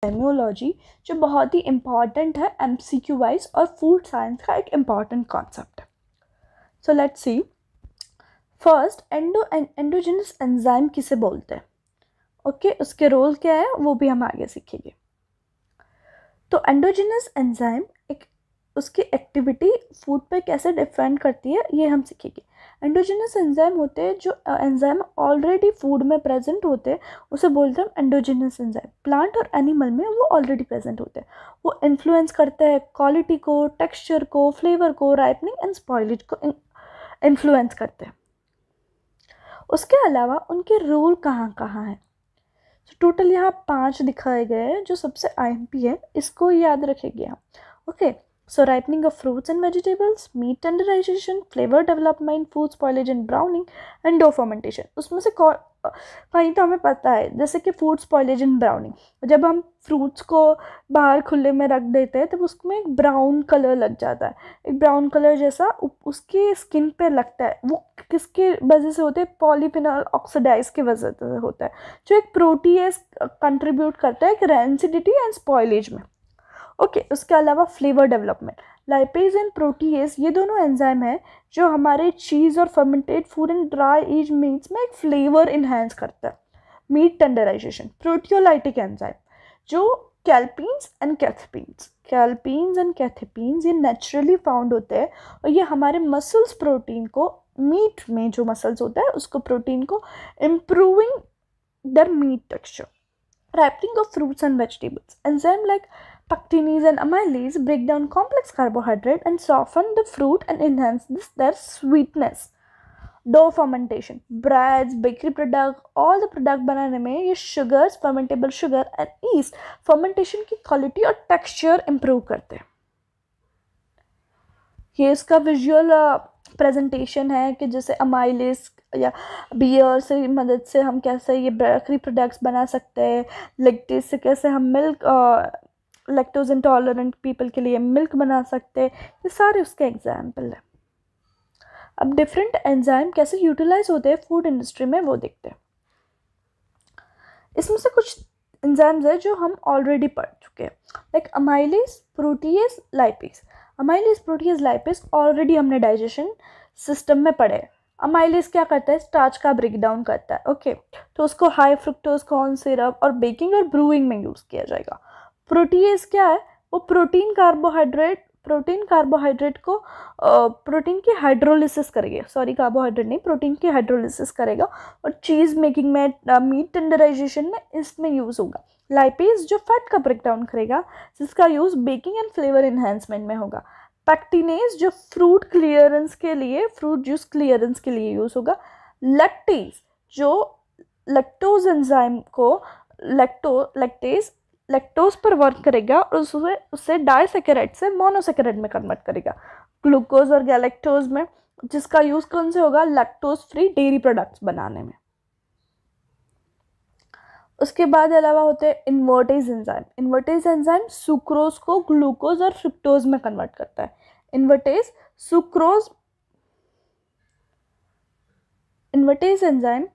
Enzymology, जो बहुत ही important है MCQ वाइज और फूड साइंस का एक इम्पॉर्टेंट कॉन्सेप्ट है. So let's see. First, endogenous enzyme किसे बोलते हैं. ओके, उसके रोल क्या है वो भी हम आगे सीखेंगे. तो एंडोजेनस एंजाइम एक उसकी एक्टिविटी फूड पे कैसे डिफेंड करती है ये हम सीखेंगे. एंडोजेनस एंजाइम होते हैं जो एंजाइम ऑलरेडी फूड में प्रेजेंट होते हैं, उसे बोलते हैं एंडोजेनस एंजाइम. प्लांट और एनिमल में वो ऑलरेडी प्रेजेंट होते हैं. वो इन्फ्लुएंस करते हैं क्वालिटी को, टेक्सचर को, फ्लेवर को, राइपनिंग एंड स्पॉइलेज को इन्फ्लुएंस करते हैं. उसके अलावा उनके रोल कहाँ कहाँ हैं. टोटल यहाँ 5 दिखाए गए हैं जो सबसे IMP है, इसको याद रखेंगे हम. Okay, so ripening of fruits and vegetables, meat tenderization, flavour development, food spoilage and browning and dough fermentation. उसमें से कहीं तो हमें पता है, जैसे कि फूड स्पॉइलेज एंड ब्राउनिंग. जब हम फ्रूट्स को बाहर खुले में रख देते हैं तब उसमें एक ब्राउन कलर लग जाता है, एक ब्राउन कलर जैसा उसकी स्किन पे लगता है. वो किसके वजह से होते हैं? पॉलीफिनॉल ऑक्सीडाइज की वजह से होता है, जो एक प्रोटीएज कंट्रीब्यूट करता है एक रेंसिडिटी एंड स्पॉइलेज में. ओके, उसके अलावा flavour development, lipase and protease, ये दोनों एंजाइम है जो हमारे चीज़ और fermented food and dry age meats में एक फ्लेवर इन्हेंस करता है. मीट टेंडराइजेशन, प्रोटियोलाइटिक एंजाइम, जो कैल्पीन्स एंड कैथेपीन्स ये नेचुरली फाउंड होते हैं और ये हमारे मसल्स प्रोटीन को, मीट में जो मसल्स होता है उसको, प्रोटीन को improving their meat texture. Ripening of fruits and vegetables. Enzyme like pectinase and amylase break down complex carbohydrate and soften the fruit and enhance their sweetness. Dough fermentation. Breads, bakery product, all the product बनाने में ये sugars, fermentable sugar and yeast fermentation की quality और texture improve करते हैं. ये इसका visual presentation है कि जैसे अमाइलेस या बियर से मदद से हम कैसे ये बेकरी प्रोडक्ट्स बना सकते हैं, लैक्टेज से कैसे हम मिल्क, लैक्टोज इंटॉलरेंट पीपल के लिए मिल्क बना सकते हैं. ये सारे उसके एग्जाम्पल है. अब डिफरेंट एंजाइम कैसे यूटिलाइज होते हैं फूड इंडस्ट्री में वो देखते हैं. इसमें से कुछ एंजाइम्स है जो हम ऑलरेडी पढ़ चुके हैं, like amylase, protease, lipase. Amylase, protease, lipase already हमने डाइजेशन सिस्टम में पढ़े. अमाइलेज क्या करता है? स्टार्च का ब्रेक डाउन करता है. ओके, तो उसको हाई फ्रुक्टोज कॉर्न सिरप और बेकिंग और ब्रूइंग में यूज़ किया जाएगा. प्रोटीएज क्या है? वो प्रोटीन कार्बोहाइड्रेट को प्रोटीन की हाइड्रोलिसिस करेगा, सॉरी कार्बोहाइड्रेट नहीं, प्रोटीन की हाइड्रोलिसिस करेगा और चीज़ मेकिंग में, मीट टेंडराइजेशन में इसमें यूज़ होगा. लाइपेज जो फैट का ब्रेक डाउन करेगा, जिसका use baking and flavour enhancement में होगा. पैक्टिनेज जो फ्रूट क्लियरेंस के लिए, फ्रूट जूस क्लियरेंस के लिए यूज़ होगा. लैक्टेज जो लैक्टोज एंजाइम को लैक्टोज पर वर्क करेगा और उससे डाइसैकेराइड से मोनोसैकेराइड में कन्वर्ट करेगा, ग्लूकोज और गैलेक्टोज में, जिसका यूज़ कौन से होगा? लैक्टोज फ्री डेयरी प्रोडक्ट्स बनाने में. उसके बाद अलावा होते हैं invertase enzyme. Invertase enzyme sucrose को ग्लूकोज और फ्रुक्टोज में कन्वर्ट करता है. इन्वर्टेज एंजाइम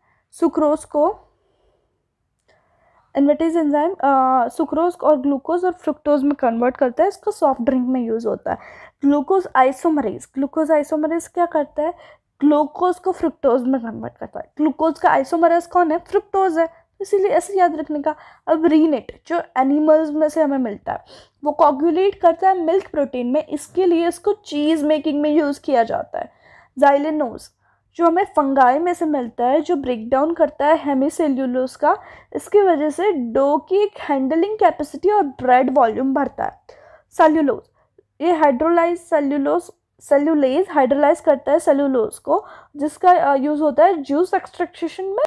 सुक्रोज और ग्लूकोज और फ्रुक्टोज में कन्वर्ट करता है. इसको सॉफ्ट ड्रिंक में यूज़ होता है. ग्लूकोज आइसोमरेज क्या करता है? ग्लूकोज को फ्रुक्टोज में कन्वर्ट करता है. ग्लूकोज का आइसोमरेज कौन है? फ्रुक्टोज है, इसीलिए ऐसे याद रखने का. अब रीनेट जो एनिमल्स में से हमें मिलता है, वो कोगुलेट करता है मिल्क प्रोटीन में, इसके लिए इसको चीज़ मेकिंग में यूज़ किया जाता है. जाइलेनोज जो हमें फंगाई में से मिलता है, जो ब्रेक डाउन करता है हेमीसेल्यूलोज का, इसकी वजह से डो की एक हैंडलिंग कैपेसिटी और ब्रेड वॉल्यूम बढ़ता है. सेल्यूलोज, ये सेल्यूलेज हाइड्रोलाइज करता है सेल्यूलोज को, जिसका यूज़ होता है जूस एक्सट्रैक्शन में